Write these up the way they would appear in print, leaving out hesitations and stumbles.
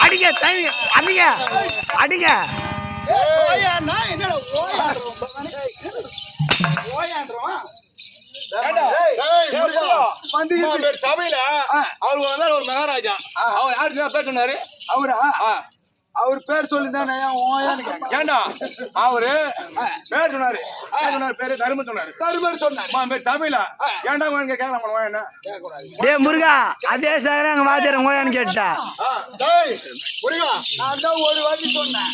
அடிங்க டைம் அடிங்க அடிங்க சபையில அவரு வந்தாரு ஒரு மகாராஜா. அவர் யாரு பேர் சொன்னாரு? அவரா? அவர் பேர் சொல்லிதானே ஏண்டா அவரு பேர் சொன்னாரு. பேரு தரும சொன்னாரு. தருமர் சொன்னாரு சபையில. ஏண்டா கேட்கலாம் என்ன டே முருகா அதே சாகர அங்க வாத்தியார் ஓயான்னு கேட்டா முருகா நான் தான் ஒரு வாட்டி சொன்னேன்.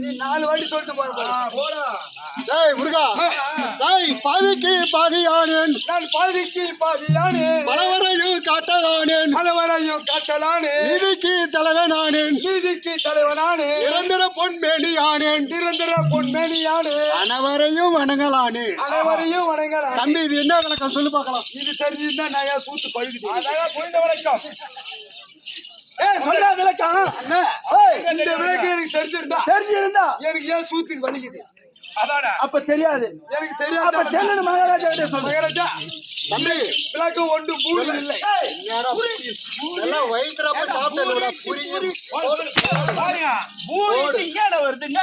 நீ 4 வாட்டி சொல்லிட்டு போடா. முருகா பாதிக்கு பாதியானேன் நான் பாதிக்கு பாதியானேன் பலவரையும் காட்டலானேன் பலவரையும் காட்டலானேன் நீதிக்கு தலைவனானேன் நீதிக்கு தலைவனானே நிரந்தர பொன்மேனியானேன் நிரந்தர பொன்மேனியானே அனைவரையும் வணங்கலானே அனைவரையும் வணங்கலாம். தம்பி இது என்ன விளக்கம் சொல்லு பார்க்கலாம். இது தெரிஞ்சுதான் நான் சூத்து பழுகுது. அதான் புரிந்த விளக்கம். சொல்ல விளக்கம் இந்த விளக்கம் எனக்கு தெரிஞ்சிருந்தா எனக்கு ஏன் சூத்துக்கு வலிக்குது அதான அப்ப தெரியாது எனக்கு தெரியாது. அப்ப தெரியல மகாராஜா கிட்ட சொல்லு. மகாராஜா தம்பி விளக்கம் ஒன்று பூரி இல்லை எல்லாம் வயிற்றுறப்ப சாப்பிட்டா புரியுது வருதுங்க.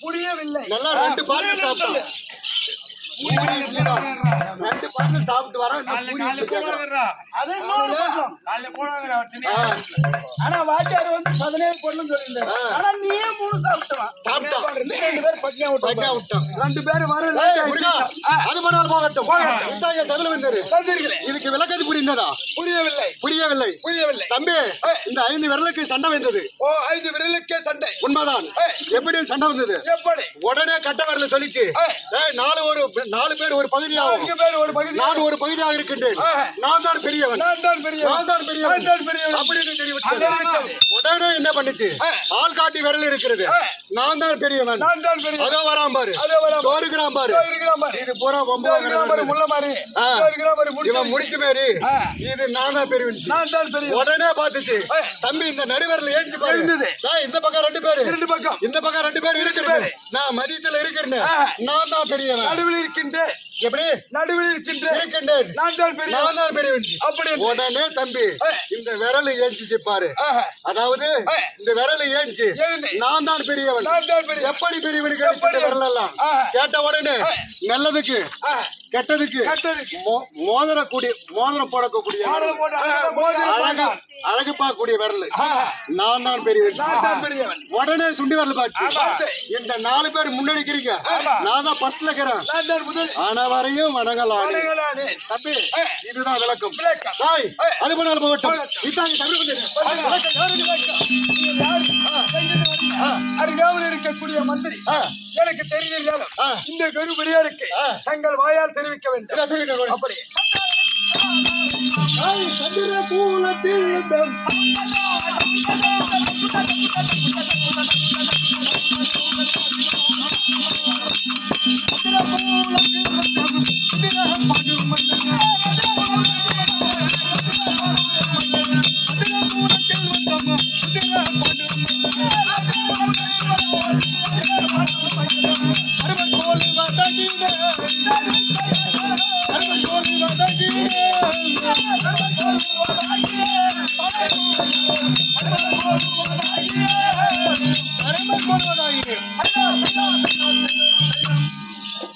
புரியவில்லை நல்லா 2 பாட்டு சாப்பிட்டு 2 பாட்டு சாப்பிட்டு வர ஆனா வாத்தியார் வந்து 17 பொருளும் சொல்லியிருந்தாரு. ஆனா நீயே 3 சாப்பிட்டான் 2 பேர் பட்டியா விட்டான் 2 பேர் வர அது பண்ணாலும் போகட்டும். சபையில வந்தாரு இதுக்கு விளக்கத்து புரிந்ததா? புரியவில்லை தம்பி இந்த 5 விரலுக்கு சண்டை வந்தது. 5 விரலுக்கே சண்டை உண்மைதான். எப்படி சண்டை வந்தது? எப்படி உடனே கட்ட விரல சொல்லிச்சு 4 பேர் ஒரு பகுதியாக நான் ஒரு பகுதியாக இருக்கின்றேன். நான் தான் பெரியவன் அப்படின்னு தெரிவித்தது. உடனே என்ன பண்ணிச்சு? ஆள் காட்டி விரல் இருக்கிறது. நான் தான் பெரியவன் அதோ வரான் பாரு தோறுகிறான் பாரு இது பூரா இவன் முடிச்சு மாரி இது நான் தான் பெரியவன். உடனே பார்த்துச்சு தம்பி இந்த நடுவரில் ஏஞ்சி பாரு இந்த பக்கம் 2 பேரு இந்த பக்கம் 2 பேர் இருக்கிறது. நான் மதியத்துல இருக்கிறேன். நான் தான் பெரியவன் நடுவில் இருக்கின்றேன். எப்படி நடுவில் இருக்கின்றேன். நான் தான் பெரியவன். அப்படி உடனே தம்பி இந்த விரல் ஏஞ்சி பாரு. அதாவது இந்த விரல் ஏஞ்சி நான் தான் பெரியவன். எப்படி பெரியவனுக்கு விரல் எல்லாம் கேட்ட உடனே நல்லதுக்கு கெட்டதுக்கு மோதிரம் போடக்கூடிய அழகு பார்க்கக்கூடிய விரல் நான் தான் பெரியவன். உடனே சுண்டி விரல் பார்த்து இந்த 4 பேர் முன்னடிக்கிறீங்க. நான் தான் ஃபர்ஸ்ட்ல இருக்கிறேன். அனைவரையும் வணங்கலாம் தம்பி. இதுதான் விளக்கம். அது பண்ணாலும் போகட்டும். அருகாமல் இருக்கக்கூடிய மந்திரி எனக்கு தெரிஞ்சிருந்தாலும் இந்த கருபடியாருக்கு தங்கள் வாயால் தெரிவிக்க வேண்டும். அப்படி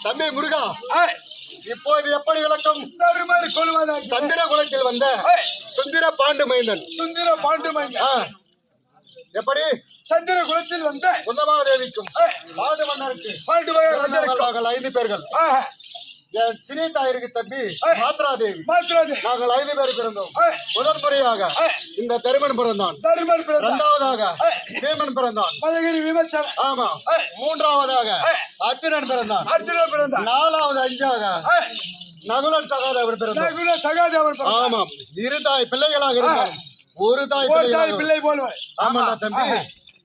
தம்பி முருகா இப்போது எப்படி விளக்கம்? சந்திர குலத்தில் வந்த சுந்தர பாண்டு மைந்தன் எப்படி சந்திர குலத்தில் வந்த உத்தமாதேவிக்கும் பாண்டு மன்னருக்கு 5 பேர்கள். என் சிறிய தாயிருக்கு தம்பி மாத்ராதேவி நாங்கள் 5 பேர் பிறந்தோம். முதல் முறையாக இந்த தருமன் பிறந்தான். இரண்டாவதாக பீமன் பிறந்தான். ஆமா. மூன்றாவதாக அர்ஜுனன் பிறந்தான். 4வது 5ஆக நகுலன் சகாதேவர் பிறந்தார். ஆமாம். 2 தாய் பிள்ளைகளாக இருந்தார். ஒரு தாய் பிள்ளை போல. ஆமாண்டா தம்பி.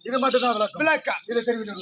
இது மட்டும் தான் விளக்கம். இதை தெரிவித்து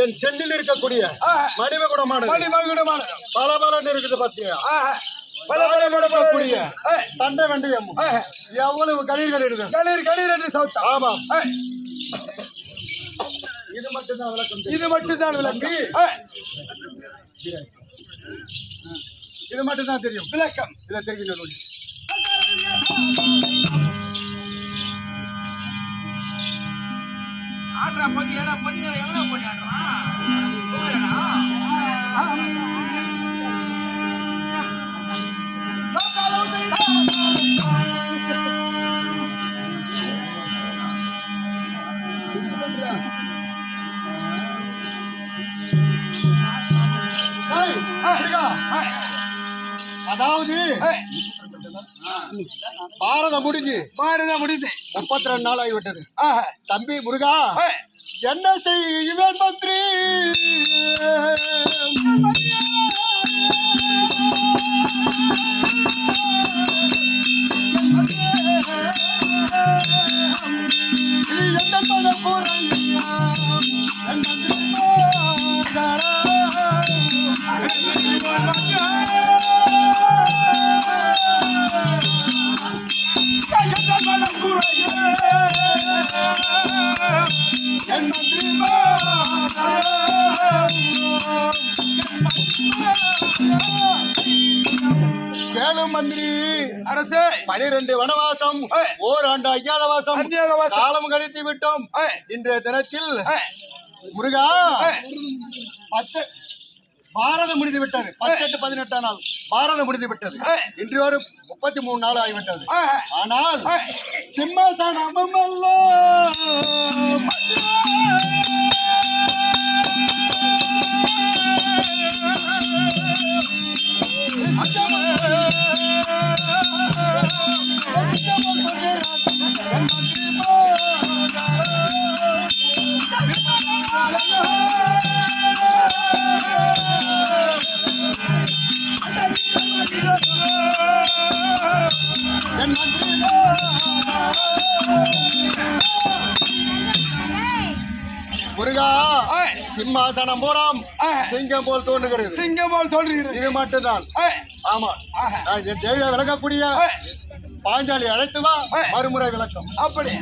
என் செல்லில் இருக்கக்கூடிய மணிமகுடமானது பல இருக்குது பாத்தியா தண்டை வெண்டயம் எவ்வளவு கணீர் இருக்கு ஆமாம் இது மட்டும்தான் விளக்கம் இது மட்டும்தான் தெரியும் விளக்கம் இதை தெரிவிக்க அதாவது பாரதம் முடிஞ்சு 32 நாள் ஆகிவிட்டது தம்பி முருகா என்ன செய்வேன் மந்திரி மந்திரி அரசே 12 வனவாசம் ஓராண்டு அஞ்ஞாதவாசம் காலம் கழித்து விட்டோம். இன்றைய தினத்தில் முருகா பாரதம் முடிந்து விட்டது. 18 நாள் பாரதம் முடிந்து விட்டது. இன்று ஒரு 33 நாள் ஆகிவிட்டது. ஆனால் சிம்மாசனம் முருகா சிம்மாசனம் போறாம் சிங்கம் போல் தோன்றுகிறது. இது மட்டும்தான். ஆமா என் தேவியை விளக்கக்கூடிய பாஞ்சாலி அழைத்து வா மறுமுறை விளக்கம். அப்படி